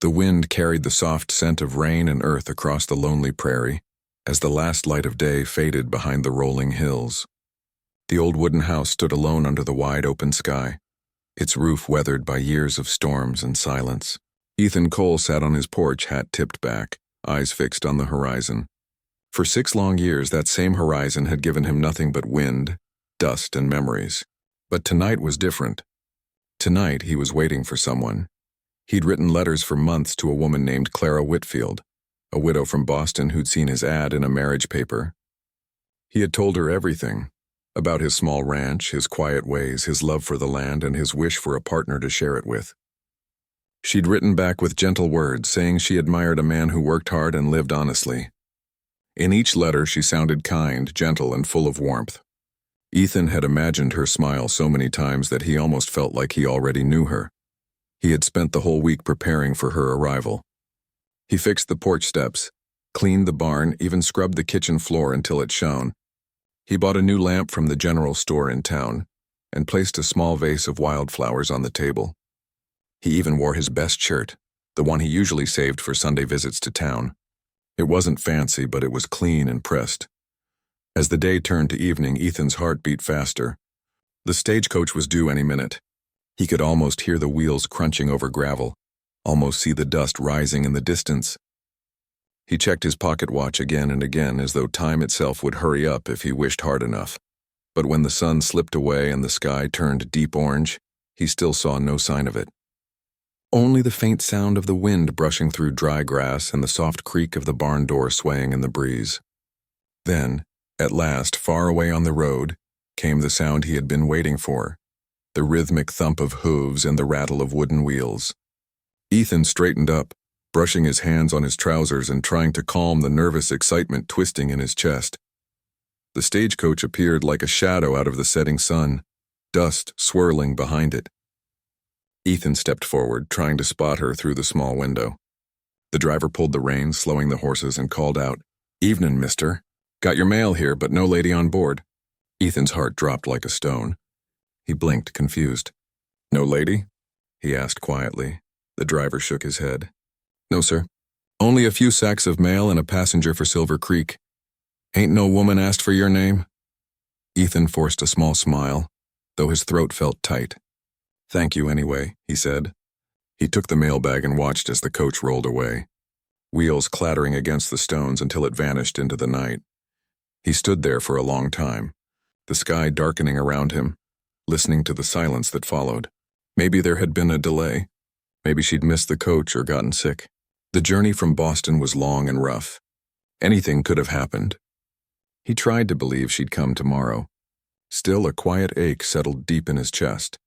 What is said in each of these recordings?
The wind carried the soft scent of rain and earth across the lonely prairie as the last light of day faded behind the rolling hills. The old wooden house stood alone under the wide open sky, its roof weathered by years of storms and silence. Ethan Cole sat on his porch, hat tipped back, eyes fixed on the horizon. For 6 long years, that same horizon had given him nothing but wind, dust, and memories. But tonight was different. Tonight, he was waiting for someone. He'd written letters for months to a woman named Clara Whitfield, a widow from Boston who'd seen his ad in a marriage paper. He had told her everything, about his small ranch, his quiet ways, his love for the land, and his wish for a partner to share it with. She'd written back with gentle words, saying she admired a man who worked hard and lived honestly. In each letter, she sounded kind, gentle, and full of warmth. Ethan had imagined her smile so many times that he almost felt like he already knew her. He had spent the whole week preparing for her arrival. He fixed the porch steps, cleaned the barn, even scrubbed the kitchen floor until it shone. He bought a new lamp from the general store in town and placed a small vase of wildflowers on the table. He even wore his best shirt, the one he usually saved for Sunday visits to town. It wasn't fancy, but it was clean and pressed. As the day turned to evening, Ethan's heart beat faster. The stagecoach was due any minute. He could almost hear the wheels crunching over gravel, almost see the dust rising in the distance. He checked his pocket watch again and again, as though time itself would hurry up if he wished hard enough. But when the sun slipped away and the sky turned deep orange, he still saw no sign of it. Only the faint sound of the wind brushing through dry grass and the soft creak of the barn door swaying in the breeze. Then, at last, far away on the road, came the sound he had been waiting for, the rhythmic thump of hooves and the rattle of wooden wheels. Ethan straightened up, brushing his hands on his trousers and trying to calm the nervous excitement twisting in his chest. The stagecoach appeared like a shadow out of the setting sun, dust swirling behind it. Ethan stepped forward, trying to spot her through the small window. The driver pulled the reins, slowing the horses, and called out, "Evening, mister. Got your mail here, but no lady on board." Ethan's heart dropped like a stone. He blinked, confused. "No lady?" he asked quietly. The driver shook his head. "No, sir. Only a few sacks of mail and a passenger for Silver Creek. Ain't no woman asked for your name?" Ethan forced a small smile, though his throat felt tight. "Thank you anyway," he said. He took the mailbag and watched as the coach rolled away, wheels clattering against the stones until it vanished into the night. He stood there for a long time, the sky darkening around him, listening to the silence that followed. Maybe there had been a delay. Maybe she'd missed the coach or gotten sick. The journey from Boston was long and rough. Anything could have happened. He tried to believe she'd come tomorrow. Still, a quiet ache settled deep in his chest.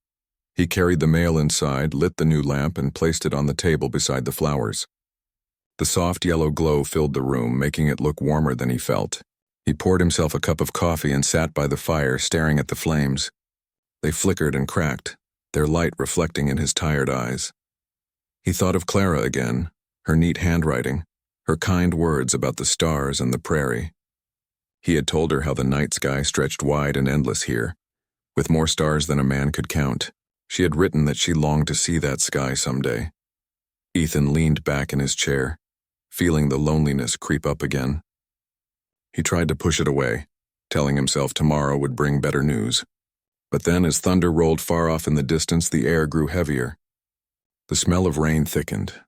He carried the mail inside, lit the new lamp, and placed it on the table beside the flowers. The soft yellow glow filled the room, making it look warmer than he felt. He poured himself a cup of coffee and sat by the fire, staring at the flames. They flickered and cracked, their light reflecting in his tired eyes. He thought of Clara again, her neat handwriting, her kind words about the stars and the prairie. He had told her how the night sky stretched wide and endless here, with more stars than a man could count. She had written that she longed to see that sky someday. Ethan leaned back in his chair, feeling the loneliness creep up again. He tried to push it away, telling himself tomorrow would bring better news. But then, as thunder rolled far off in the distance, the air grew heavier. The smell of rain thickened.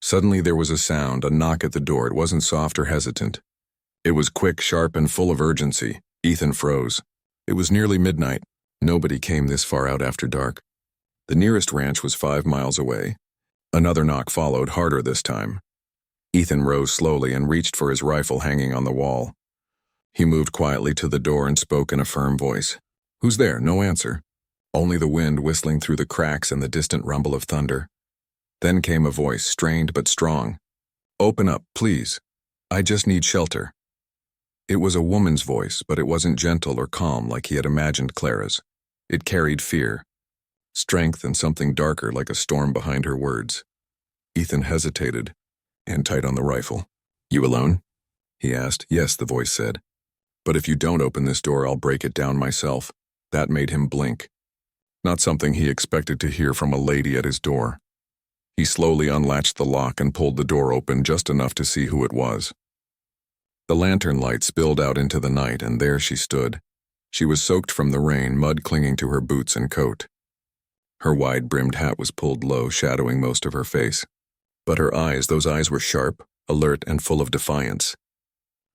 Suddenly there was a sound, a knock at the door. It wasn't soft or hesitant. It was quick, sharp, and full of urgency. Ethan froze. It was nearly midnight. Nobody came this far out after dark. The nearest ranch was 5 miles away. Another knock followed, harder this time. Ethan rose slowly and reached for his rifle hanging on the wall. He moved quietly to the door and spoke in a firm voice. "Who's there?" No answer. Only the wind whistling through the cracks and the distant rumble of thunder. Then came a voice, strained but strong. "Open up, please. I just need shelter." It was a woman's voice, but it wasn't gentle or calm like he had imagined Clara's. It carried fear, strength, and something darker like a storm behind her words. Ethan hesitated, hand tight on the rifle. "You alone?" he asked. "Yes," the voice said. "But if you don't open this door, I'll break it down myself." That made him blink. Not something he expected to hear from a lady at his door. He slowly unlatched the lock and pulled the door open just enough to see who it was. The lantern light spilled out into the night, and there she stood. She was soaked from the rain, mud clinging to her boots and coat. Her wide-brimmed hat was pulled low, shadowing most of her face. But her eyes, those eyes were sharp, alert, and full of defiance.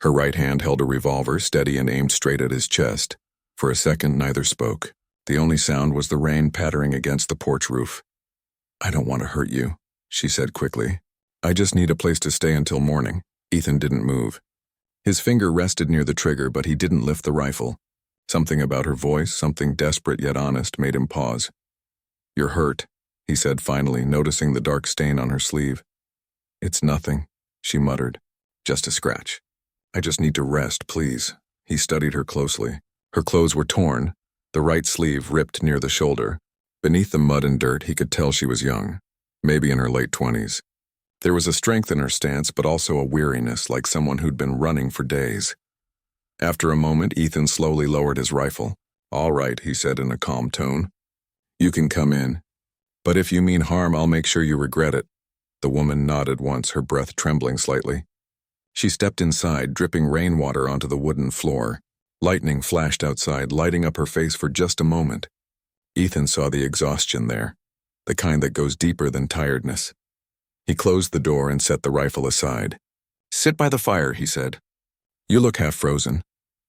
Her right hand held a revolver, steady and aimed straight at his chest. For a second, neither spoke. The only sound was the rain pattering against the porch roof. "I don't want to hurt you," she said quickly. "I just need a place to stay until morning." Ethan didn't move. His finger rested near the trigger, but he didn't lift the rifle. Something about her voice, something desperate yet honest, made him pause. "You're hurt," he said finally, noticing the dark stain on her sleeve. "It's nothing," she muttered. "Just a scratch. I just need to rest, please." He studied her closely. Her clothes were torn, the right sleeve ripped near the shoulder. Beneath the mud and dirt, he could tell she was young, maybe in her late 20s. There was a strength in her stance, but also a weariness, like someone who'd been running for days. After a moment, Ethan slowly lowered his rifle. "All right," he said in a calm tone. "You can come in. But if you mean harm, I'll make sure you regret it." The woman nodded once, her breath trembling slightly. She stepped inside, dripping rainwater onto the wooden floor. Lightning flashed outside, lighting up her face for just a moment. Ethan saw the exhaustion there, the kind that goes deeper than tiredness. He closed the door and set the rifle aside. "Sit by the fire," he said. "You look half frozen."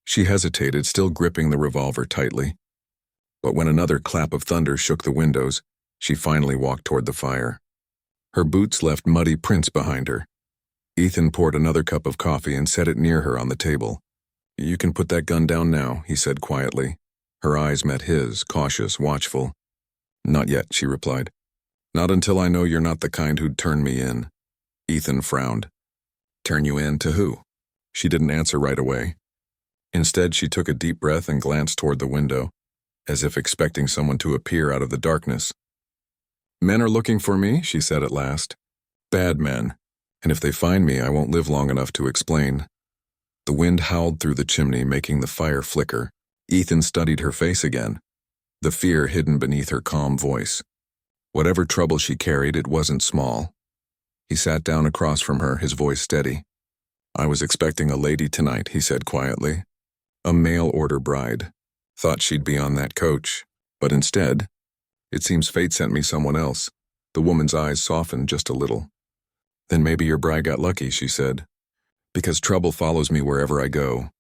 She hesitated, still gripping the revolver tightly. But when another clap of thunder shook the windows, she finally walked toward the fire. Her boots left muddy prints behind her. Ethan poured another cup of coffee and set it near her on the table. "You can put that gun down now," he said quietly. Her eyes met his, cautious, watchful. "Not yet," she replied. "Not until I know you're not the kind who'd turn me in." Ethan frowned. "Turn you in to who?" She didn't answer right away. Instead, she took a deep breath and glanced toward the window, as if expecting someone to appear out of the darkness. "Men are looking for me," she said at last. "Bad men. And if they find me, I won't live long enough to explain." The wind howled through the chimney, making the fire flicker. Ethan studied her face again, the fear hidden beneath her calm voice. Whatever trouble she carried, it wasn't small. He sat down across from her, his voice steady. "I was expecting a lady tonight," he said quietly. "A mail-order bride. Thought she'd be on that coach. But instead, it seems fate sent me someone else." The woman's eyes softened just a little. "Then maybe your bride got lucky," she said. "Because trouble follows me wherever I go."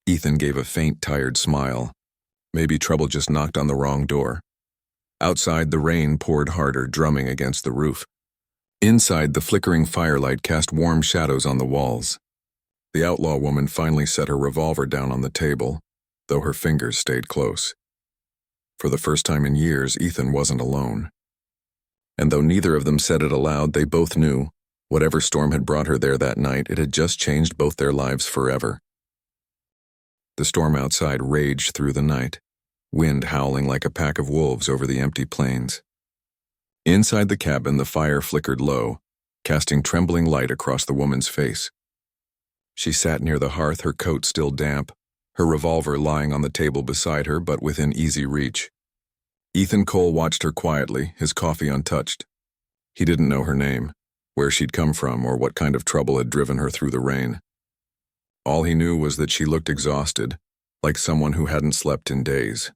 Ethan gave a faint, tired smile. Maybe trouble just knocked on the wrong door. Outside, the rain poured harder, drumming against the roof. Inside, the flickering firelight cast warm shadows on the walls. The outlaw woman finally set her revolver down on the table, though her fingers stayed close. For the first time in years, Ethan wasn't alone. And though neither of them said it aloud, they both knew, whatever storm had brought her there that night, it had just changed both their lives forever. The storm outside raged through the night, wind howling like a pack of wolves over the empty plains. Inside the cabin, the fire flickered low, casting trembling light across the woman's face. She sat near the hearth, her coat still damp, her revolver lying on the table beside her but within easy reach. Ethan Cole watched her quietly, his coffee untouched. He didn't know her name, where she'd come from, or what kind of trouble had driven her through the rain. All he knew was that she looked exhausted, like someone who hadn't slept in days.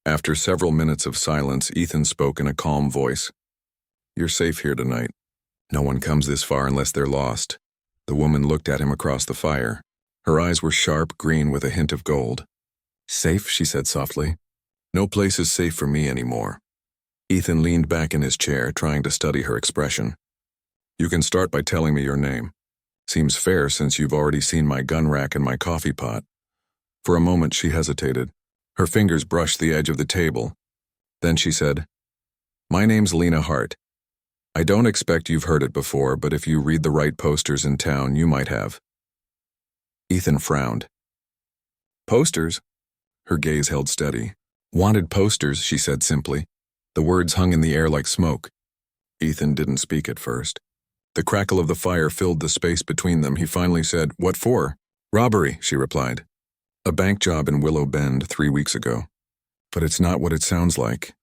After several minutes of silence, Ethan spoke in a calm voice. "You're safe here tonight. No one comes this far unless they're lost." The woman looked at him across the fire. Her eyes were sharp green with a hint of gold. "Safe?" she said softly. "No place is safe for me anymore." Ethan leaned back in his chair, trying to study her expression. "You can start by telling me your name. Seems fair since you've already seen my gun rack and my coffee pot." For a moment she hesitated. Her fingers brushed the edge of the table. Then she said, "My name's Lena Hart. I don't expect you've heard it before, but if you read the right posters in town, you might have." Ethan frowned. "Posters?" Her gaze held steady. "Wanted posters," she said simply. The words hung in the air like smoke. Ethan didn't speak at first. The crackle of the fire filled the space between them. He finally said, "What for?" "Robbery," she replied. "A bank job in Willow Bend 3 weeks ago." "But it's not what it sounds like."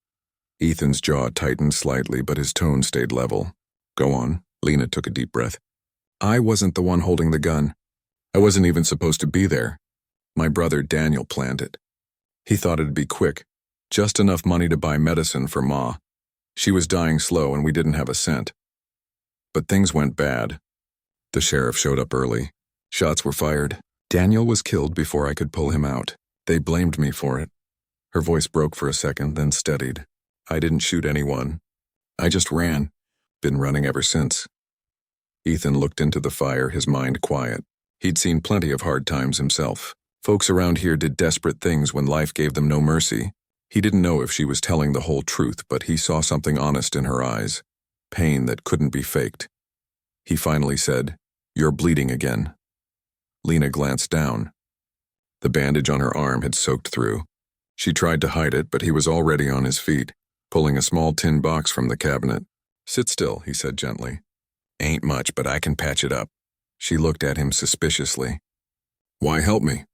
Ethan's jaw tightened slightly, but his tone stayed level. Go on. Lena took a deep breath. I wasn't the one holding the gun. I wasn't even supposed to be there. My brother Daniel planned it. He thought it'd be quick, just enough money to buy medicine for Ma. She was dying slow and we didn't have a cent. But things went bad. The sheriff showed up early. Shots were fired. Daniel was killed before I could pull him out. They blamed me for it. Her voice broke for a second, then steadied. I didn't shoot anyone. I just ran. Been running ever since. Ethan looked into the fire, his mind quiet. He'd seen plenty of hard times himself. Folks around here did desperate things when life gave them no mercy. He didn't know if she was telling the whole truth, but he saw something honest in her eyes. Pain that couldn't be faked. He finally said, "You're bleeding again." Lena glanced down. The bandage on her arm had soaked through. She tried to hide it, but he was already on his feet, pulling a small tin box from the cabinet. "Sit still," he said gently. "Ain't much, but I can patch it up." She looked at him suspiciously. "Why help me?"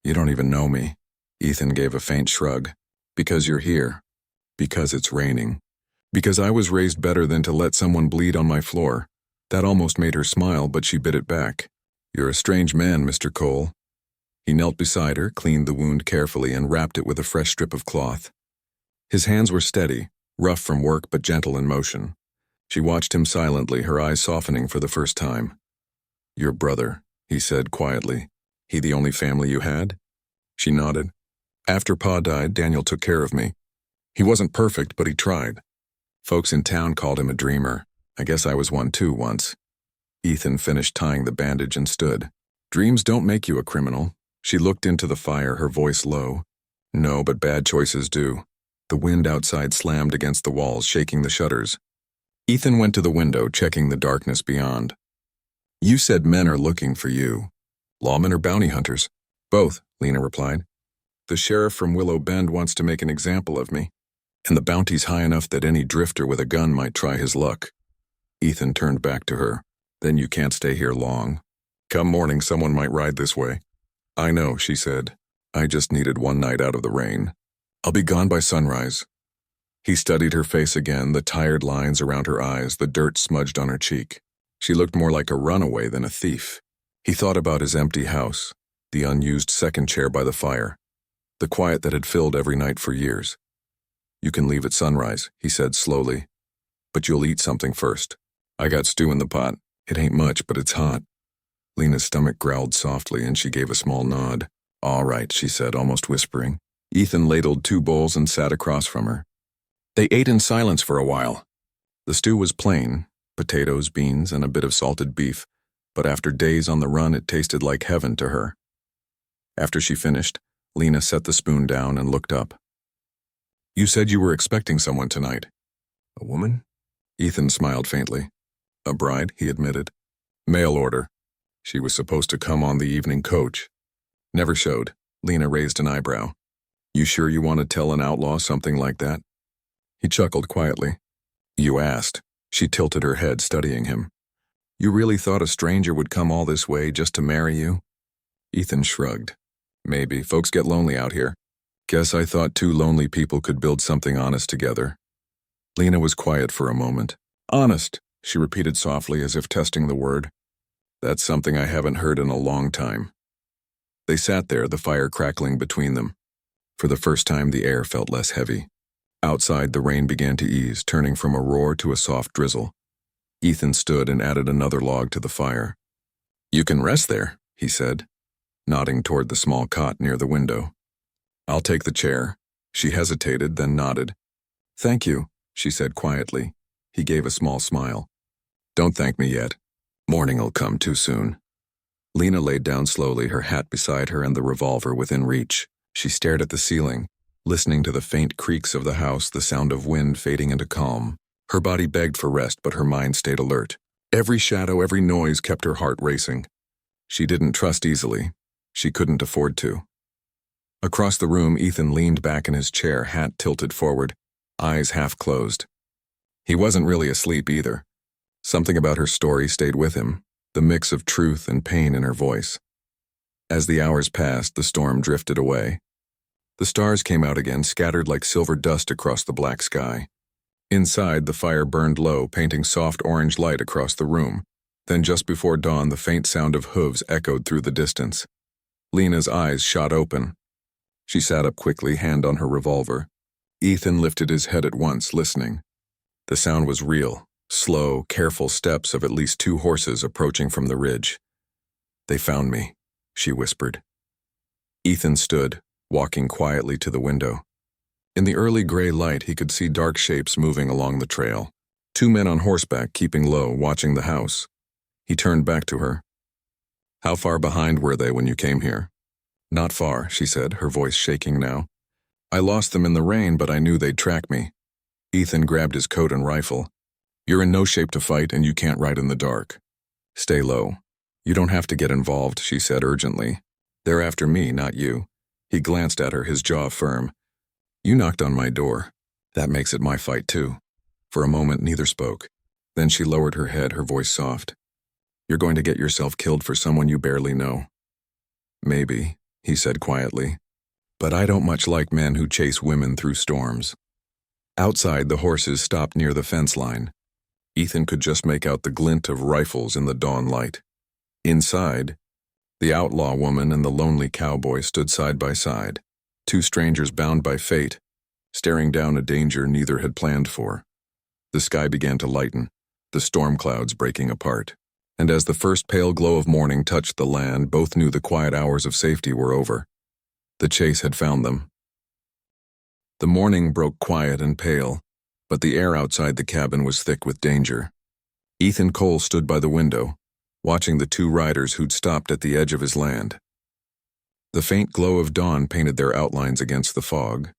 "You don't even know me." Ethan gave a faint shrug. "Because you're here. Because it's raining. Because I was raised better than to let someone bleed on my floor." That almost made her smile, but she bit it back. "You're a strange man, Mr. Cole." He knelt beside her, cleaned the wound carefully, and wrapped it with a fresh strip of cloth. His hands were steady, rough from work but gentle in motion. She watched him silently, her eyes softening for the first time. "Your brother," he said quietly. "He the only family you had?" She nodded. "After Pa died, Daniel took care of me. He wasn't perfect, but he tried. Folks in town called him a dreamer. I guess I was one too once." Ethan finished tying the bandage and stood. "Dreams don't make you a criminal." She looked into the fire, her voice low. "No, but bad choices do." The wind outside slammed against the walls, shaking the shutters. Ethan went to the window, checking the darkness beyond. "You said men are looking for you. Lawmen or bounty hunters?" "Both," Lena replied. "The sheriff from Willow Bend wants to make an example of me, and the bounty's high enough that any drifter with a gun might try his luck." Ethan turned back to her. "Then you can't stay here long. Come morning, someone might ride this way." "I know," she said. "I just needed one night out of the rain. I'll be gone by sunrise." He studied her face again, the tired lines around her eyes, the dirt smudged on her cheek. She looked more like a runaway than a thief. He thought about his empty house, the unused second chair by the fire, the quiet that had filled every night for years. "You can leave at sunrise," he said slowly. "But you'll eat something first. I got stew in the pot. It ain't much, but it's hot." Lena's stomach growled softly, and she gave a small nod. "All right," she said, almost whispering. Ethan ladled 2 bowls and sat across from her. They ate in silence for a while. The stew was plain, potatoes, beans, and a bit of salted beef, but after days on the run it tasted like heaven to her. After she finished, Lena set the spoon down and looked up. "You said you were expecting someone tonight." "A woman?" Ethan smiled faintly. "A bride," he admitted. "Mail order. She was supposed to come on the evening coach. Never showed." Lena raised an eyebrow. "You sure you want to tell an outlaw something like that?" He chuckled quietly. "You asked." She tilted her head, studying him. "You really thought a stranger would come all this way just to marry you?" Ethan shrugged. "Maybe. Folks get lonely out here. Guess I thought 2 lonely people could build something honest together." Lena was quiet for a moment. "Honest," she repeated softly as if testing the word. "That's something I haven't heard in a long time." They sat there, the fire crackling between them. For the first time, the air felt less heavy. Outside, the rain began to ease, turning from a roar to a soft drizzle. Ethan stood and added another log to the fire. "You can rest there," he said, nodding toward the small cot near the window. "I'll take the chair." She hesitated, then nodded. "Thank you," she said quietly. He gave a small smile. "Don't thank me yet. Morning'll come too soon." Lena laid down slowly, her hat beside her and the revolver within reach. She stared at the ceiling, listening to the faint creaks of the house, the sound of wind fading into calm. Her body begged for rest, but her mind stayed alert. Every shadow, every noise kept her heart racing. She didn't trust easily. She couldn't afford to. Across the room, Ethan leaned back in his chair, hat tilted forward, eyes half closed. He wasn't really asleep either. Something about her story stayed with him, the mix of truth and pain in her voice. As the hours passed, the storm drifted away. The stars came out again, scattered like silver dust across the black sky. Inside, the fire burned low, painting soft orange light across the room. Then just before dawn, the faint sound of hooves echoed through the distance. Lena's eyes shot open. She sat up quickly, hand on her revolver. Ethan lifted his head at once, listening. The sound was real, slow, careful steps of at least 2 horses approaching from the ridge. "They found me," she whispered. Ethan stood, walking quietly to the window. In the early gray light, he could see dark shapes moving along the trail. 2 men on horseback, keeping low, watching the house. He turned back to her. "How far behind were they when you came here?" "Not far," she said, her voice shaking now. "I lost them in the rain, but I knew they'd track me." Ethan grabbed his coat and rifle. "You're in no shape to fight, and you can't ride in the dark. Stay low. You don't have to get involved," she said urgently. "They're after me, not you." He glanced at her, his jaw firm. "You knocked on my door. That makes it my fight, too." For a moment, neither spoke. Then she lowered her head, her voice soft. "You're going to get yourself killed for someone you barely know." "Maybe," he said quietly. "But I don't much like men who chase women through storms." Outside, the horses stopped near the fence line. Ethan could just make out the glint of rifles in the dawn light. Inside, the outlaw woman and the lonely cowboy stood side by side, 2 strangers bound by fate, staring down a danger neither had planned for. The sky began to lighten, the storm clouds breaking apart. And as the first pale glow of morning touched the land, both knew the quiet hours of safety were over. The chase had found them. The morning broke quiet and pale, but the air outside the cabin was thick with danger. Ethan Cole stood by the window, watching the 2 riders who'd stopped at the edge of his land. The faint glow of dawn painted their outlines against the fog,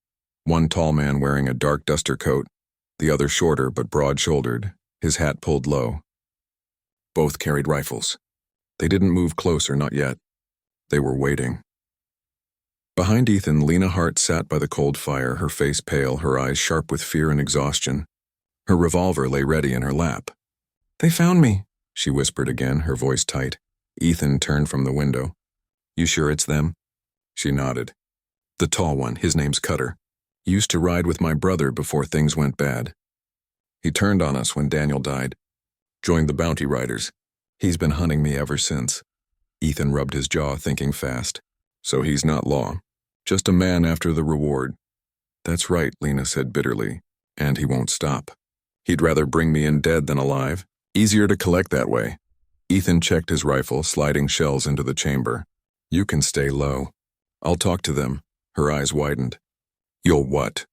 one tall man wearing a dark duster coat, the other shorter but broad-shouldered, his hat pulled low. Both carried rifles. They didn't move closer, not yet. They were waiting. Behind Ethan, Lena Hart sat by the cold fire, her face pale, her eyes sharp with fear and exhaustion. Her revolver lay ready in her lap. "They found me," she whispered again, her voice tight. Ethan turned from the window. "You sure it's them?" She nodded. "The tall one, his name's Cutter. Used to ride with my brother before things went bad. He turned on us when Daniel died. Joined the bounty riders. He's been hunting me ever since." Ethan rubbed his jaw, thinking fast. "So he's not Law. Just a man after the reward." "That's right," Lena said bitterly. "And he won't stop. He'd rather bring me in dead than alive. Easier to collect that way." Ethan checked his rifle, sliding shells into the chamber. "You can stay low. I'll talk to them." Her eyes widened. "You'll what?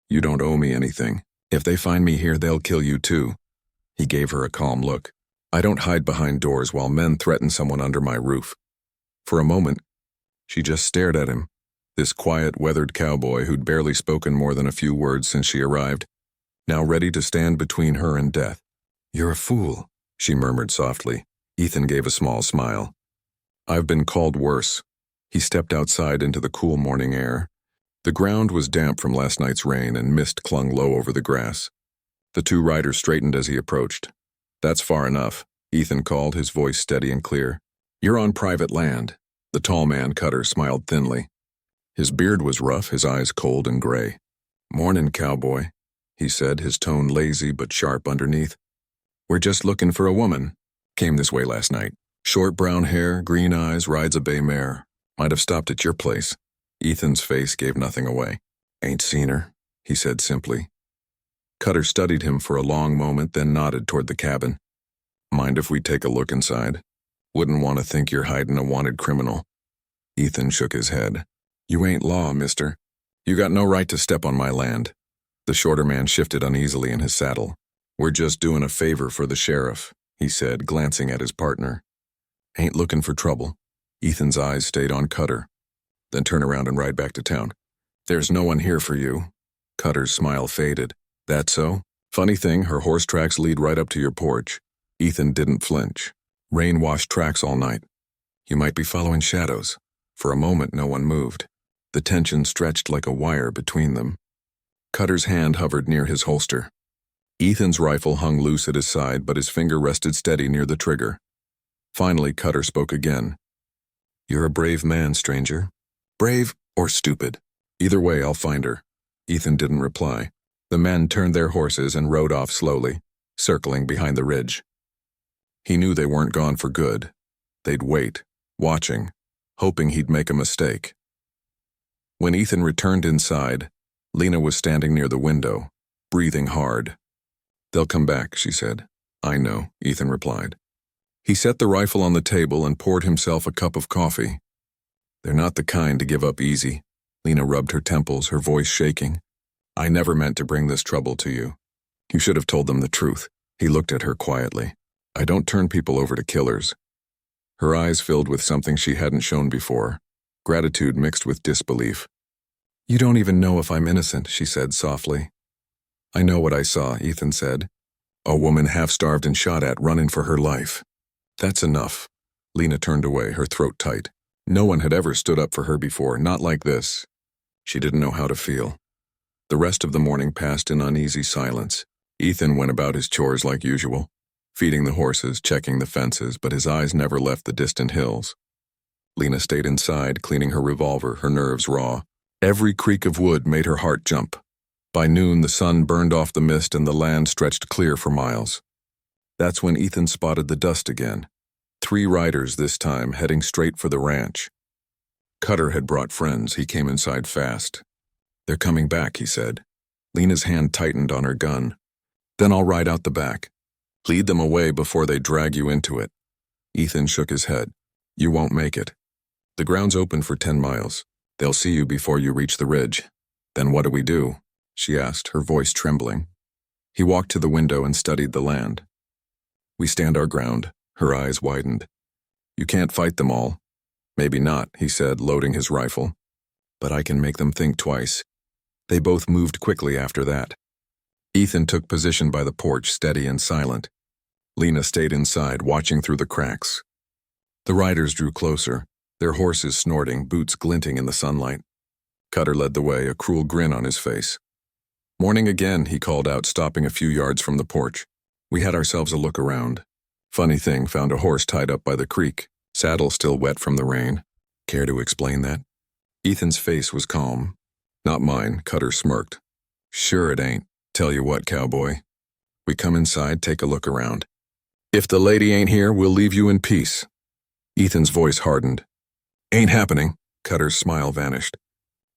You don't owe me anything. If they find me here, they'll kill you too." He gave her a calm look. "I don't hide behind doors while men threaten someone under my roof." For a moment, she just stared at him, this quiet, weathered cowboy who'd barely spoken more than a few words since she arrived, now ready to stand between her and death. "You're a fool," she murmured softly. Ethan gave a small smile. "I've been called worse." He stepped outside into the cool morning air. The ground was damp from last night's rain, and mist clung low over the grass. The 2 riders straightened as he approached. "That's far enough," Ethan called, his voice steady and clear. "You're on private land." The tall man, Cutter, smiled thinly. His beard was rough, his eyes cold and gray. "Mornin', cowboy," he said, his tone lazy but sharp underneath. "We're just looking for a woman. Came this way last night. Short brown hair, green eyes, rides a bay mare. Might have stopped at your place." Ethan's face gave nothing away. "Ain't seen her," he said simply. Cutter studied him for a long moment, then nodded toward the cabin. "Mind if we take a look inside? Wouldn't want to think you're hiding a wanted criminal." Ethan shook his head. "You ain't Law, mister. You got no right to step on my land." The shorter man shifted uneasily in his saddle. "We're just doing a favor for the sheriff," he said, glancing at his partner. "Ain't looking for trouble." Ethan's eyes stayed on Cutter. "Then turn around and ride back to town. There's no one here for you." Cutter's smile faded. "That so? Funny thing, her horse tracks lead right up to your porch." Ethan didn't flinch. "Rain washed tracks all night. You might be following shadows." For a moment, no one moved. The tension stretched like a wire between them. Cutter's hand hovered near his holster. Ethan's rifle hung loose at his side, but his finger rested steady near the trigger. Finally, Cutter spoke again. "You're a brave man, stranger. Brave or stupid. Either way, I'll find her." Ethan didn't reply. The men turned their horses and rode off slowly, circling behind the ridge. He knew they weren't gone for good. They'd wait, watching, hoping he'd make a mistake. When Ethan returned inside, Lena was standing near the window, breathing hard. "They'll come back," she said. "I know," Ethan replied. He set the rifle on the table and poured himself a cup of coffee. "They're not the kind to give up easy." Lena rubbed her temples, her voice shaking. "I never meant to bring this trouble to you. You should have told them the truth." He looked at her quietly. "I don't turn people over to killers." Her eyes filled with something she hadn't shown before, gratitude mixed with disbelief. "You don't even know if I'm innocent," she said softly. "I know what I saw," Ethan said. "A woman half-starved and shot at, running for her life." "That's enough." Lena turned away, her throat tight. No one had ever stood up for her before, not like this. She didn't know how to feel. The rest of the morning passed in uneasy silence. Ethan went about his chores like usual, feeding the horses, checking the fences, but his eyes never left the distant hills. Lena stayed inside, cleaning her revolver, her nerves raw. Every creak of wood made her heart jump. By noon, the sun burned off the mist and the land stretched clear for miles. That's when Ethan spotted the dust again. 3 riders this time, heading straight for the ranch. Cutter had brought friends. He came inside fast. "They're coming back," he said. Lena's hand tightened on her gun. "Then I'll ride out the back. Lead them away before they drag you into it." Ethan shook his head. "You won't make it. The ground's open for 10 miles. They'll see you before you reach the ridge." "Then what do we do?" she asked, her voice trembling. He walked to the window and studied the land. "We stand our ground." Her eyes widened. "You can't fight them all." "Maybe not," he said, loading his rifle. "But I can make them think twice." They both moved quickly after that. Ethan took position by the porch, steady and silent. Lena stayed inside, watching through the cracks. The riders drew closer, their horses snorting, boots glinting in the sunlight. Cutter led the way, a cruel grin on his face. "Morning again," he called out, stopping a few yards from the porch. We had ourselves a look around. Funny thing, found a horse tied up by the creek, saddle still wet from the rain. Care to explain that? Ethan's face was calm. "Not mine," Cutter smirked. "Sure it ain't. Tell you what, Cowboy. We come inside, take a look around. If the lady ain't here, we'll leave you in peace." Ethan's voice hardened. "Ain't happening." Cutter's smile vanished.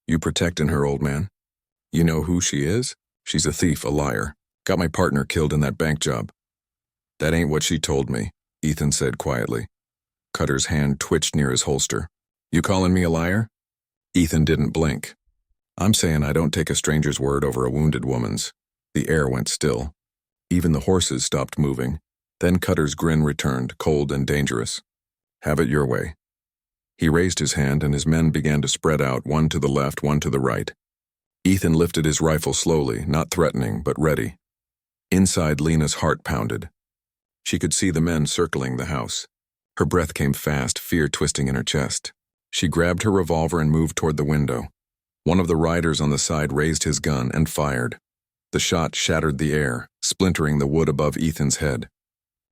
"You protecting her, old man? You know who she is? She's a thief, a liar. Got my partner killed in that bank job." "That ain't what she told me," Ethan said quietly. Cutter's hand twitched near his holster. "You calling me a liar?" Ethan didn't blink. "I'm saying I don't take a stranger's word over a wounded woman's." The air went still. Even the horses stopped moving. Then Cutter's grin returned, cold and dangerous. "Have it your way." He raised his hand and his men began to spread out, one to the left, one to the right. Ethan lifted his rifle slowly, not threatening, but ready. Inside, Lena's heart pounded. She could see the men circling the house. Her breath came fast, fear twisting in her chest. She grabbed her revolver and moved toward the window. One of the riders on the side raised his gun and fired. The shot shattered the air, splintering the wood above Ethan's head.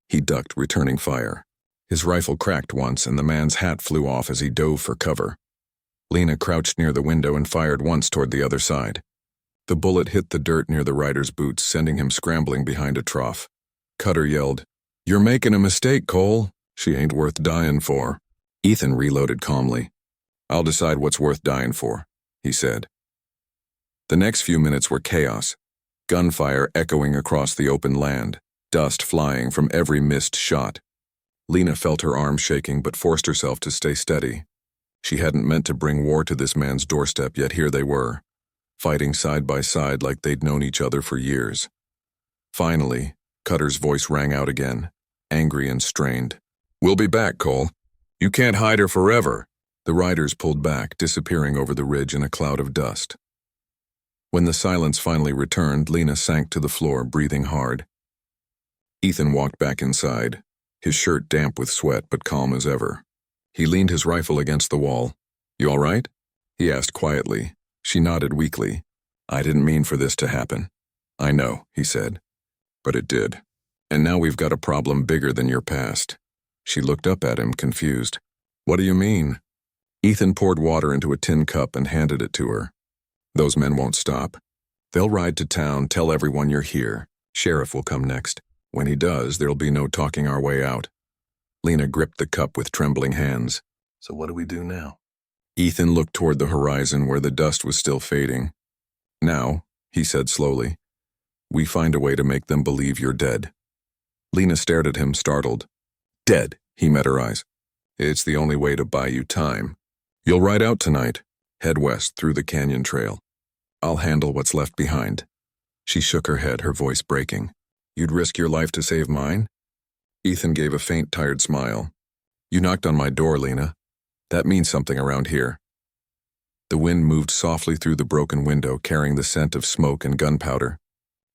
He ducked, returning fire. His rifle cracked once and the man's hat flew off as he dove for cover. Lena crouched near the window and fired once toward the other side. The bullet hit the dirt near the rider's boots, sending him scrambling behind a trough. Cutter yelled, "You're making a mistake, Cole. She ain't worth dying for." Ethan reloaded calmly. "I'll decide what's worth dying for," he said. The next few minutes were chaos. Gunfire echoing across the open land, dust flying from every missed shot. Lena felt her arm shaking but forced herself to stay steady. She hadn't meant to bring war to this man's doorstep, yet here they were, fighting side by side like they'd known each other for years. Finally, Cutter's voice rang out again, angry and strained. "We'll be back, Cole. You can't hide her forever." The riders pulled back, disappearing over the ridge in a cloud of dust. When the silence finally returned, Lena sank to the floor, breathing hard. Ethan walked back inside, his shirt damp with sweat but calm as ever. He leaned his rifle against the wall. "You all right?" he asked quietly. She nodded weakly. "I didn't mean for this to happen." "I know," he said. "But it did. And now we've got a problem bigger than your past." She looked up at him, confused. "What do you mean?" Ethan poured water into a tin cup and handed it to her. "Those men won't stop. They'll ride to town, tell everyone you're here. Sheriff will come next. When he does, there'll be no talking our way out. Lena gripped the cup with trembling hands. So what do we do now? Ethan looked toward the horizon where the dust was still fading. Now, he said slowly, we find a way to make them believe you're dead. Lena stared at him, startled. Dead, he met her eyes. It's the only way to buy you time. You'll ride out tonight. Head west through the canyon trail. I'll handle what's left behind. She shook her head, her voice breaking. You'd risk your life to save mine? Ethan gave a faint, tired smile. You knocked on my door, Lena. That means something around here. The wind moved softly through the broken window, carrying the scent of smoke and gunpowder.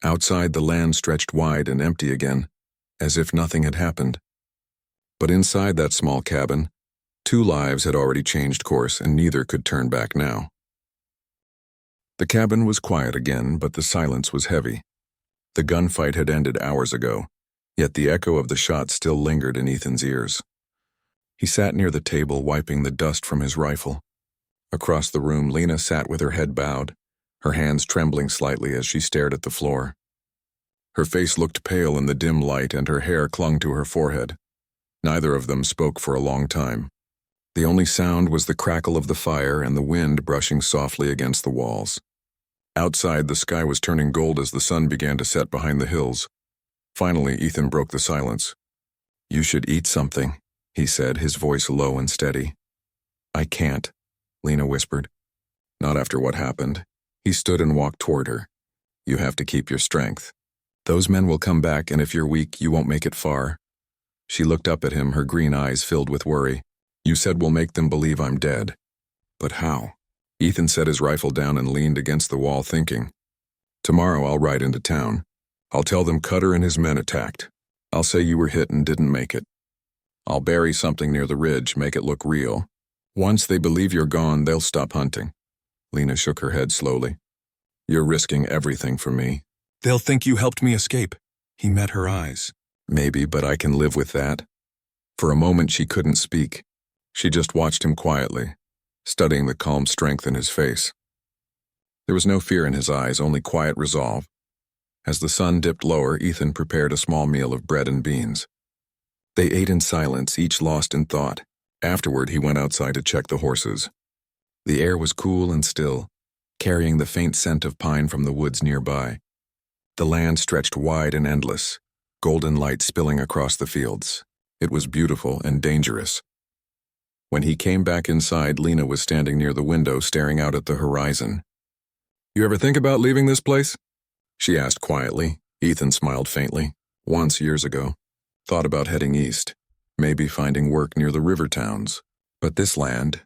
Outside, the land stretched wide and empty again, as if nothing had happened. But inside that small cabin, 2 lives had already changed course, and neither could turn back now. The cabin was quiet again, but the silence was heavy. The gunfight had ended hours ago, yet the echo of the shot still lingered in Ethan's ears. He sat near the table, wiping the dust from his rifle. Across the room, Lena sat with her head bowed, her hands trembling slightly as she stared at the floor. Her face looked pale in the dim light, and her hair clung to her forehead. Neither of them spoke for a long time. The only sound was the crackle of the fire and the wind brushing softly against the walls. Outside, the sky was turning gold as the sun began to set behind the hills. Finally, Ethan broke the silence. You should eat something, he said, his voice low and steady. I can't, Lena whispered. Not after what happened. He stood and walked toward her. You have to keep your strength. Those men will come back, and if you're weak, you won't make it far. She looked up at him, her green eyes filled with worry. You said we'll make them believe I'm dead. But how? Ethan set his rifle down and leaned against the wall, thinking. Tomorrow I'll ride into town. I'll tell them Cutter and his men attacked. I'll say you were hit and didn't make it. I'll bury something near the ridge, make it look real. Once they believe you're gone, they'll stop hunting. Lena shook her head slowly. You're risking everything for me. They'll think you helped me escape. He met her eyes. Maybe, but I can live with that. For a moment she couldn't speak. She just watched him quietly, studying the calm strength in his face. There was no fear in his eyes, only quiet resolve. As the sun dipped lower, Ethan prepared a small meal of bread and beans. They ate in silence, each lost in thought. Afterward, he went outside to check the horses. The air was cool and still, carrying the faint scent of pine from the woods nearby. The land stretched wide and endless, golden light spilling across the fields. It was beautiful and dangerous. When he came back inside, Lena was standing near the window, staring out at the horizon. You ever think about leaving this place? She asked quietly. Ethan smiled faintly. Once, years ago. Thought about heading east, maybe finding work near the river towns. But this land,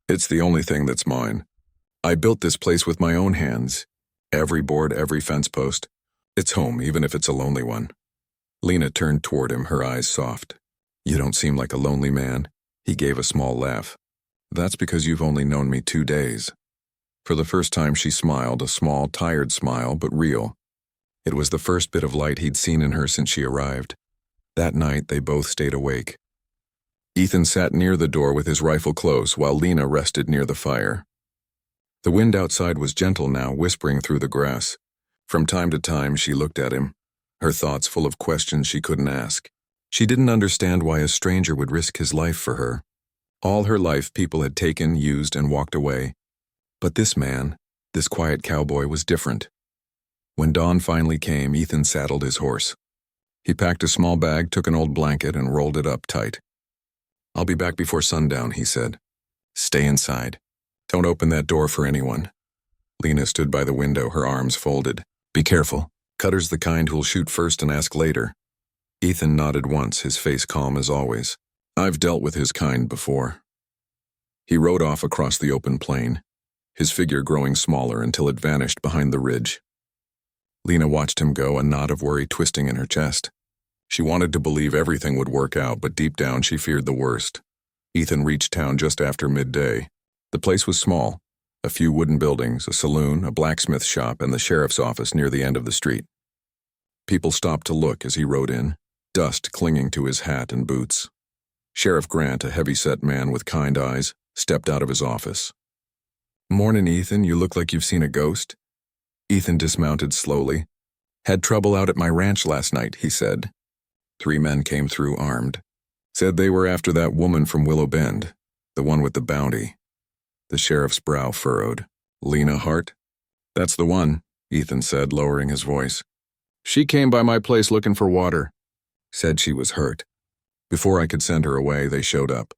it's the only thing that's mine. I built this place with my own hands. Every board, every fence post. It's home, even if it's a lonely one. Lena turned toward him, her eyes soft. You don't seem like a lonely man. He gave a small laugh. That's because you've only known me 2 days. For the first time she smiled, a small, tired smile, but real. It was the first bit of light he'd seen in her since she arrived. That night they both stayed awake. Ethan sat near the door with his rifle close, while Lena rested near the fire. The wind outside was gentle now, whispering through the grass. From time to time she looked at him, her thoughts full of questions she couldn't ask. She didn't understand why a stranger would risk his life for her. All her life people had taken, used, and walked away. But this man, this quiet cowboy, was different. When dawn finally came, Ethan saddled his horse. He packed a small bag, took an old blanket, and rolled it up tight. I'll be back before sundown, he said. Stay inside. Don't open that door for anyone. Lena stood by the window, her arms folded. Be careful. Cutter's the kind who'll shoot first and ask later. Ethan nodded once, his face calm as always. I've dealt with his kind before. He rode off across the open plain, his figure growing smaller until it vanished behind the ridge. Lena watched him go, a knot of worry twisting in her chest. She wanted to believe everything would work out, but deep down she feared the worst. Ethan reached town just after midday. The place was small, a few wooden buildings, a saloon, a blacksmith shop, and the sheriff's office near the end of the street. People stopped to look as he rode in, dust clinging to his hat and boots. Sheriff Grant, a heavy-set man with kind eyes, stepped out of his office. Mornin', Ethan, you look like you've seen a ghost. Ethan dismounted slowly. Had trouble out at my ranch last night, he said. 3 men came through armed. Said they were after that woman from Willow Bend, the one with the bounty. The sheriff's brow furrowed. Lena Hart? That's the one, Ethan said, lowering his voice. She came by my place looking for water. Said she was hurt. Before I could send her away, they showed up.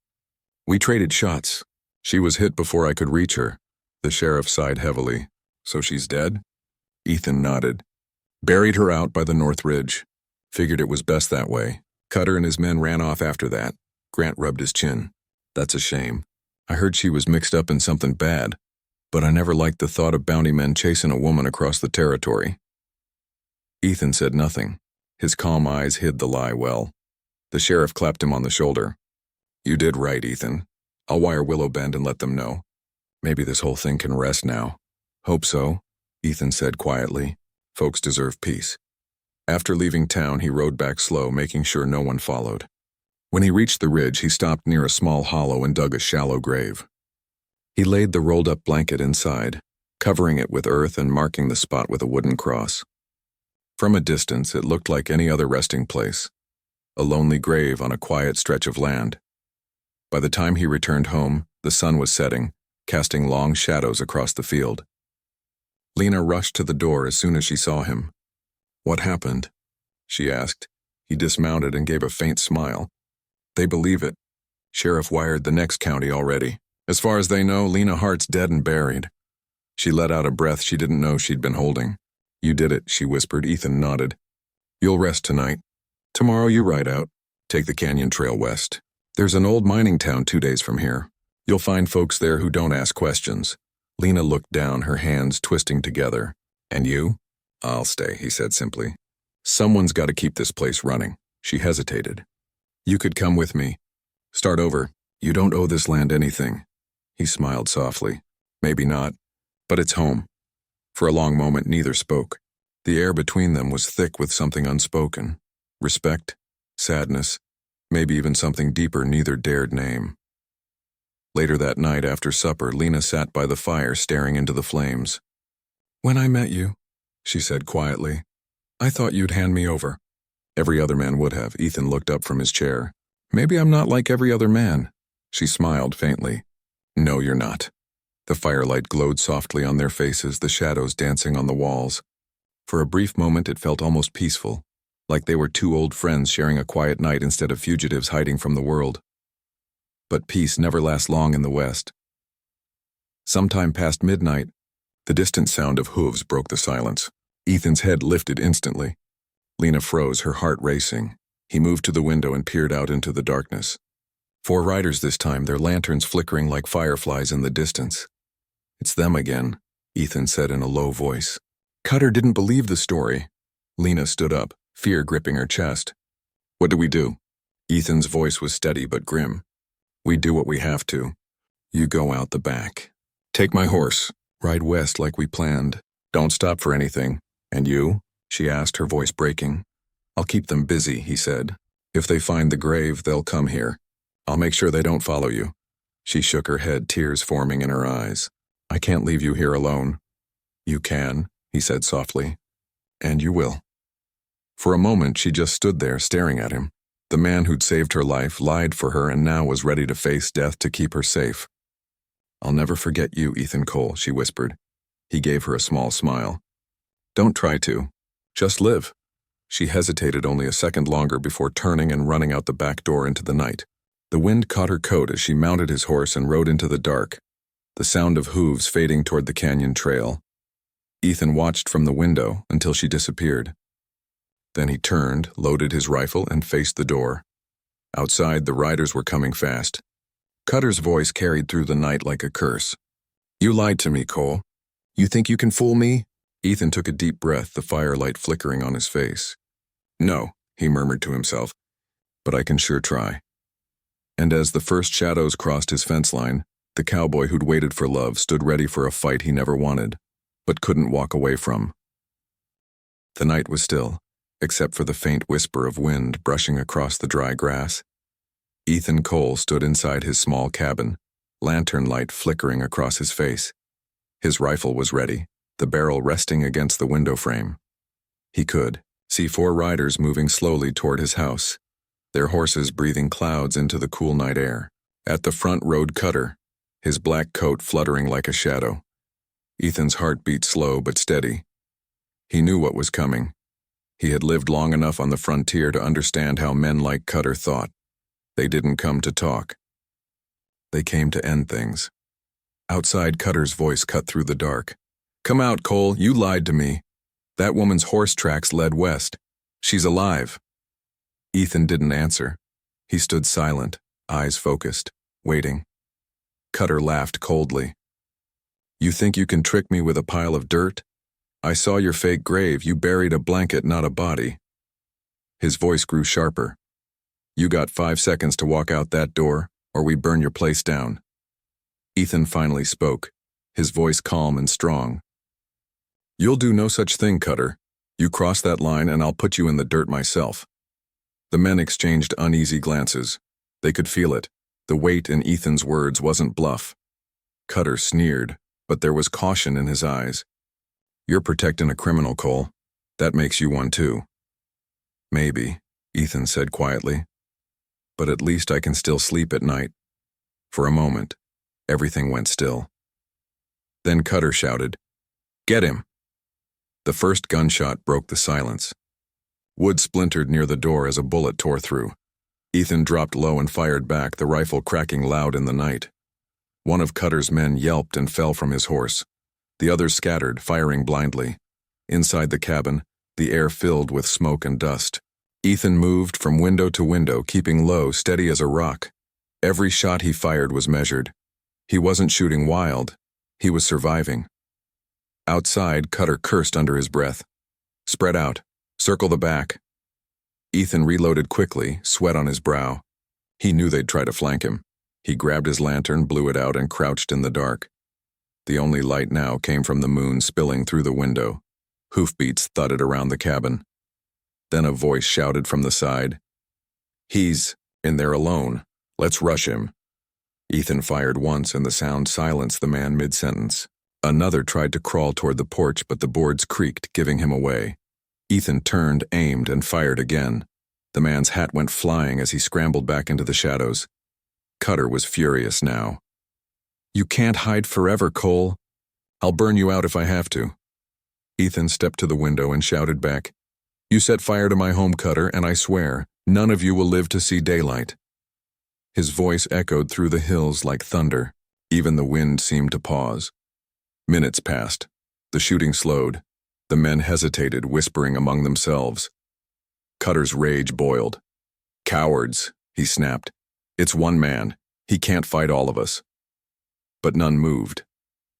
We traded shots. She was hit before I could reach her. The sheriff sighed heavily. So she's dead? Ethan nodded. Buried her out by the North Ridge. Figured it was best that way. Cutter and his men ran off after that. Grant rubbed his chin. That's a shame. I heard she was mixed up in something bad, but I never liked the thought of bounty men chasing a woman across the territory. Ethan said nothing. His calm eyes hid the lie well. The sheriff clapped him on the shoulder. You did right, Ethan. I'll wire Willow Bend and let them know. Maybe this whole thing can rest now. Hope so, Ethan said quietly. Folks deserve peace. After leaving town, he rode back slow, making sure no one followed. When he reached the ridge, he stopped near a small hollow and dug a shallow grave. He laid the rolled-up blanket inside, covering it with earth and marking the spot with a wooden cross. From a distance, it looked like any other resting place, a lonely grave on a quiet stretch of land. By the time he returned home, the sun was setting, casting long shadows across the field. Lena rushed to the door as soon as she saw him. What happened? She asked. He dismounted and gave a faint smile. They believe it. Sheriff wired the next county already. As far as they know, Lena Hart's dead and buried. She let out a breath she didn't know she'd been holding. You did it, she whispered. Ethan nodded. You'll rest tonight. Tomorrow you ride out. Take the canyon trail west. There's an old mining town 2 days from here. You'll find folks there who don't ask questions. Lena looked down, her hands twisting together. And you? I'll stay, he said simply. Someone's got to keep this place running. She hesitated. You could come with me. Start over. You don't owe this land anything. He smiled softly. Maybe not, but it's home. For a long moment, neither spoke. The air between them was thick with something unspoken. Respect, sadness, maybe even something deeper neither dared name. Later that night after supper, Lena sat by the fire staring into the flames. When I met you, she said quietly, I thought you'd hand me over. Every other man would have. Ethan looked up from his chair. Maybe I'm not like every other man. She smiled faintly. No, you're not. The firelight glowed softly on their faces, the shadows dancing on the walls. For a brief moment it felt almost peaceful, like they were 2 old friends sharing a quiet night instead of fugitives hiding from the world. But peace never lasts long in the West. Sometime past midnight, the distant sound of hooves broke the silence. Ethan's head lifted instantly. Lena froze, her heart racing. He moved to the window and peered out into the darkness. 4 riders this time, their lanterns flickering like fireflies in the distance. It's them again, Ethan said in a low voice. Cutter didn't believe the story. Lena stood up, fear gripping her chest. What do we do? Ethan's voice was steady but grim. We do what we have to. You go out the back. Take my horse. Ride west like we planned. Don't stop for anything. And you? She asked, her voice breaking. I'll keep them busy, he said. If they find the grave, they'll come here. I'll make sure they don't follow you. She shook her head, tears forming in her eyes. I can't leave you here alone. You can, he said softly. And you will. For a moment, she just stood there staring at him. The man who'd saved her life, lied for her, and now was ready to face death to keep her safe. I'll never forget you, Ethan Cole, she whispered. He gave her a small smile. Don't try to. Just live. She hesitated only a second longer before turning and running out the back door into the night. The wind caught her coat as she mounted his horse and rode into the dark, the sound of hooves fading toward the canyon trail. Ethan watched from the window until she disappeared. Then he turned, loaded his rifle, and faced the door. Outside, the riders were coming fast. Cutter's voice carried through the night like a curse. You lied to me, Cole. You think you can fool me? Ethan took a deep breath, the firelight flickering on his face. No, he murmured to himself, but I can sure try. And as the first shadows crossed his fence line, the cowboy who'd waited for love stood ready for a fight he never wanted, but couldn't walk away from. The night was still, except for the faint whisper of wind brushing across the dry grass. Ethan Cole stood inside his small cabin, lantern light flickering across his face. His rifle was ready, the barrel resting against the window frame. He could see 4 riders moving slowly toward his house, their horses breathing clouds into the cool night air. At the front rode Cutter, his black coat fluttering like a shadow. Ethan's heart beat slow but steady. He knew what was coming. He had lived long enough on the frontier to understand how men like Cutter thought. They didn't come to talk. They came to end things. Outside, Cutter's voice cut through the dark. "Come out, Cole, you lied to me. That woman's horse tracks led west. She's alive." Ethan didn't answer. He stood silent, eyes focused, waiting. Cutter laughed coldly. "You think you can trick me with a pile of dirt? I saw your fake grave. You buried a blanket, not a body." His voice grew sharper. "You got 5 seconds to walk out that door, or we burn your place down." Ethan finally spoke, his voice calm and strong. "You'll do no such thing, Cutter. You cross that line and I'll put you in the dirt myself." The men exchanged uneasy glances. They could feel it. The weight in Ethan's words wasn't bluff. Cutter sneered, but there was caution in his eyes. "You're protecting a criminal, Cole. That makes you one too." "Maybe," Ethan said quietly. "But at least I can still sleep at night." For a moment, everything went still. Then Cutter shouted, "Get him!" The first gunshot broke the silence. Wood splintered near the door as a bullet tore through. Ethan dropped low and fired back, the rifle cracking loud in the night. One of Cutter's men yelped and fell from his horse. The others scattered, firing blindly. Inside the cabin, the air filled with smoke and dust. Ethan moved from window to window, keeping low, steady as a rock. Every shot he fired was measured. He wasn't shooting wild. He was surviving. Outside, Cutter cursed under his breath. "Spread out. Circle the back." Ethan reloaded quickly, sweat on his brow. He knew they'd try to flank him. He grabbed his lantern, blew it out, and crouched in the dark. The only light now came from the moon spilling through the window. Hoofbeats thudded around the cabin. Then a voice shouted from the side, "He's in there alone. Let's rush him." Ethan fired once, and the sound silenced the man mid-sentence. Another tried to crawl toward the porch, but the boards creaked, giving him away. Ethan turned, aimed, and fired again. The man's hat went flying as he scrambled back into the shadows. Cutter was furious now. "You can't hide forever, Cole. I'll burn you out if I have to." Ethan stepped to the window and shouted back, "You set fire to my home, Cutter, and I swear, none of you will live to see daylight." His voice echoed through the hills like thunder. Even the wind seemed to pause. Minutes passed. The shooting slowed. The men hesitated, whispering among themselves. Cutter's rage boiled. "Cowards," he snapped. "It's one man. He can't fight all of us." But none moved.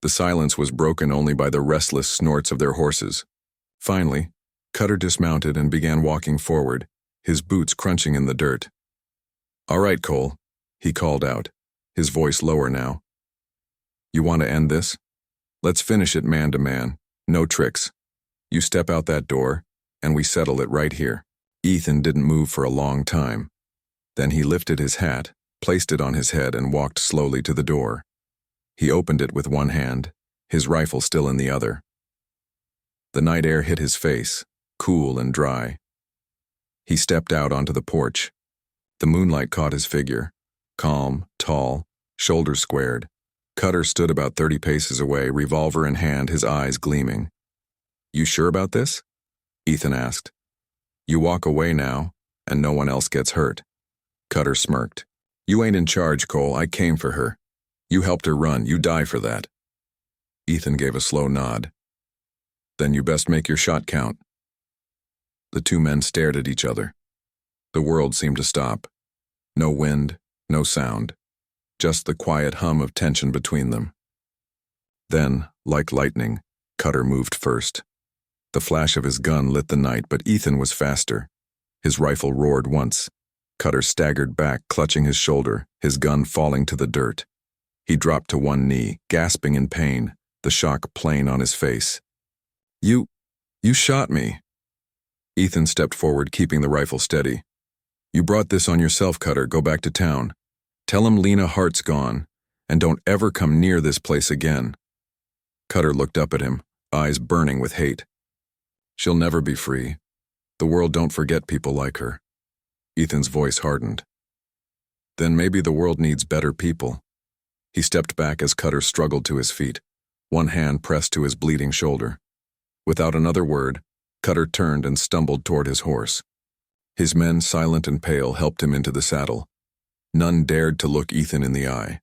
The silence was broken only by the restless snorts of their horses. Finally, Cutter dismounted and began walking forward, his boots crunching in the dirt. "All right, Cole," he called out, his voice lower now. "You want to end this? Let's finish it man to man. No tricks. You step out that door, and we settle it right here." Ethan didn't move for a long time. Then he lifted his hat, placed it on his head, and walked slowly to the door. He opened it with one hand, his rifle still in the other. The night air hit his face, cool and dry. He stepped out onto the porch. The moonlight caught his figure, calm, tall, shoulders squared. Cutter stood about 30 paces away, revolver in hand, his eyes gleaming. "You sure about this?" Ethan asked. "You walk away now, and no one else gets hurt." Cutter smirked. "You ain't in charge, Cole. I came for her. You helped her run. You die for that." Ethan gave a slow nod. "Then you best make your shot count." The two men stared at each other. The world seemed to stop. No wind, no sound. Just the quiet hum of tension between them. Then, like lightning, Cutter moved first. The flash of his gun lit the night, but Ethan was faster. His rifle roared once. Cutter staggered back, clutching his shoulder, his gun falling to the dirt. He dropped to one knee, gasping in pain, the shock plain on his face. You shot me." Ethan stepped forward, keeping the rifle steady. "You brought this on yourself, Cutter. Go back to town. Tell him Lena Hart's gone, and don't ever come near this place again." Cutter looked up at him, eyes burning with hate. She'll never be free. The world don't forget people like her. Ethan's voice hardened. Then maybe the world needs better people. He stepped back as Cutter struggled to his feet, one hand pressed to his bleeding shoulder. Without another word, Cutter turned and stumbled toward his horse. His men, silent and pale, helped him into the saddle. None dared to look Ethan in the eye.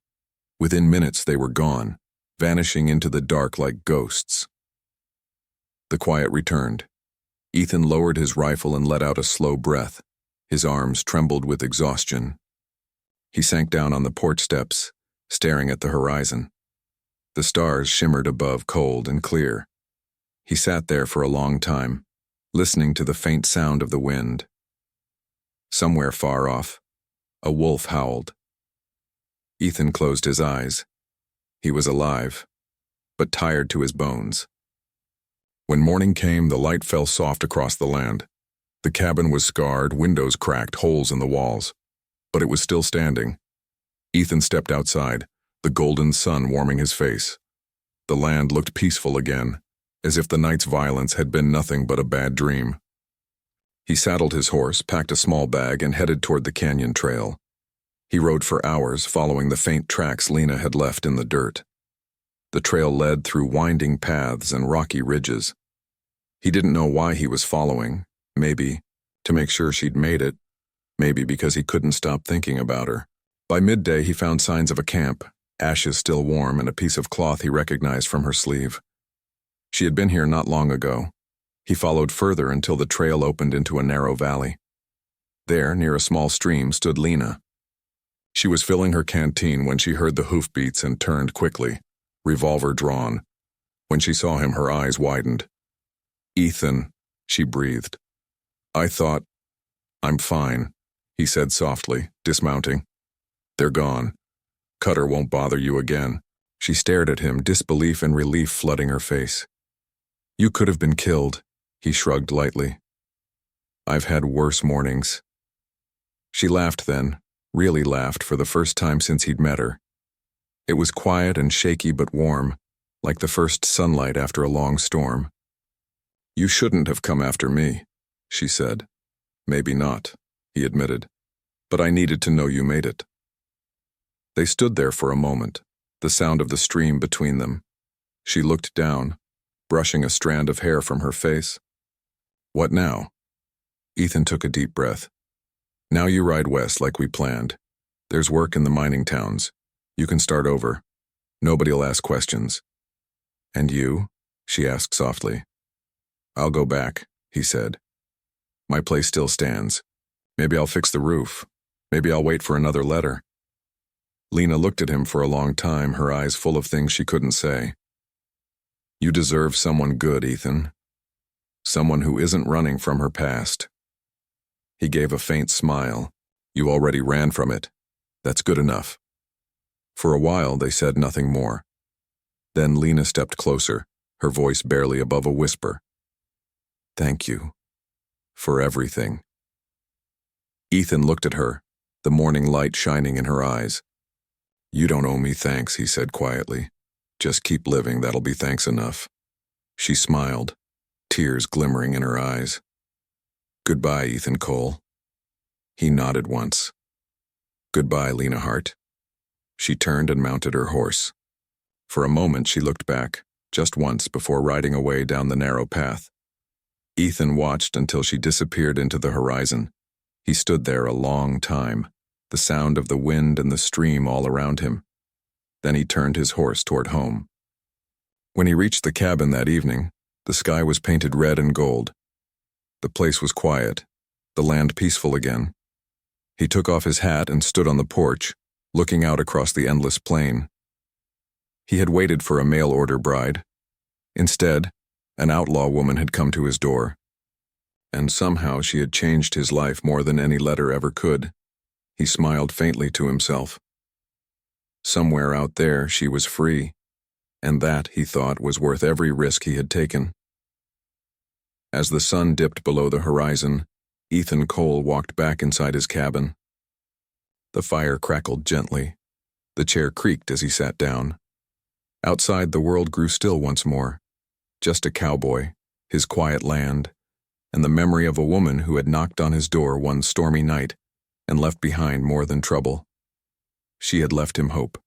Within minutes they were gone, vanishing into the dark like ghosts. The quiet returned. Ethan lowered his rifle and let out a slow breath. His arms trembled with exhaustion. He sank down on the porch steps, staring at the horizon. The stars shimmered above, cold and clear. He sat there for a long time, listening to the faint sound of the wind. Somewhere far off, a wolf howled. Ethan closed his eyes. He was alive, but tired to his bones. When morning came, the light fell soft across the land. The cabin was scarred, windows cracked, holes in the walls. But it was still standing. Ethan stepped outside, the golden sun warming his face. The land looked peaceful again, as if the night's violence had been nothing but a bad dream. He saddled his horse, packed a small bag, and headed toward the canyon trail. He rode for hours, following the faint tracks Lena had left in the dirt. The trail led through winding paths and rocky ridges. He didn't know why he was following, maybe to make sure she'd made it, maybe because he couldn't stop thinking about her. By midday he found signs of a camp, ashes still warm and a piece of cloth he recognized from her sleeve. She had been here not long ago. He followed further until the trail opened into a narrow valley. There, near a small stream, stood Lena. She was filling her canteen when she heard the hoofbeats and turned quickly, revolver drawn. When she saw him, her eyes widened. "Ethan," she breathed. "I thought, I'm fine," he said softly, dismounting. "They're gone. Cutter won't bother you again." She stared at him, disbelief and relief flooding her face. "You could have been killed," he shrugged lightly. "I've had worse mornings." She laughed then, really laughed for the first time since he'd met her. It was quiet and shaky but warm, like the first sunlight after a long storm. "You shouldn't have come after me," she said. "Maybe not," he admitted, "but I needed to know you made it." They stood there for a moment, the sound of the stream between them. She looked down, brushing a strand of hair from her face. "What now?" Ethan took a deep breath. "Now you ride west like we planned. There's work in the mining towns. You can start over. Nobody'll ask questions." "And you?" she asked softly. "I'll go back," he said. "My place still stands. Maybe I'll fix the roof. Maybe I'll wait for another letter." Lena looked at him for a long time, her eyes full of things she couldn't say. "You deserve someone good, Ethan. Someone who isn't running from her past." He gave a faint smile. "You already ran from it. That's good enough." For a while they said nothing more. Then Lena stepped closer, her voice barely above a whisper. "Thank you. For everything." Ethan looked at her, the morning light shining in her eyes. "You don't owe me thanks," he said quietly. "Just keep living, that'll be thanks enough." She smiled, tears glimmering in her eyes. "Goodbye, Ethan Cole." He nodded once. "Goodbye, Lena Hart." She turned and mounted her horse. For a moment she looked back, just once before riding away down the narrow path. Ethan watched until she disappeared into the horizon. He stood there a long time, the sound of the wind and the stream all around him. Then he turned his horse toward home. When he reached the cabin that evening, the sky was painted red and gold. The place was quiet, the land peaceful again. He took off his hat and stood on the porch, looking out across the endless plain. He had waited for a mail-order bride. Instead, an outlaw woman had come to his door. And somehow she had changed his life more than any letter ever could. He smiled faintly to himself. Somewhere out there she was free, and that, he thought, was worth every risk he had taken. As the sun dipped below the horizon, Ethan Cole walked back inside his cabin. The fire crackled gently. The chair creaked as he sat down. Outside, the world grew still once more. just a cowboy, his quiet land, and the memory of a woman who had knocked on his door one stormy night and left behind more than trouble. She had left him hope.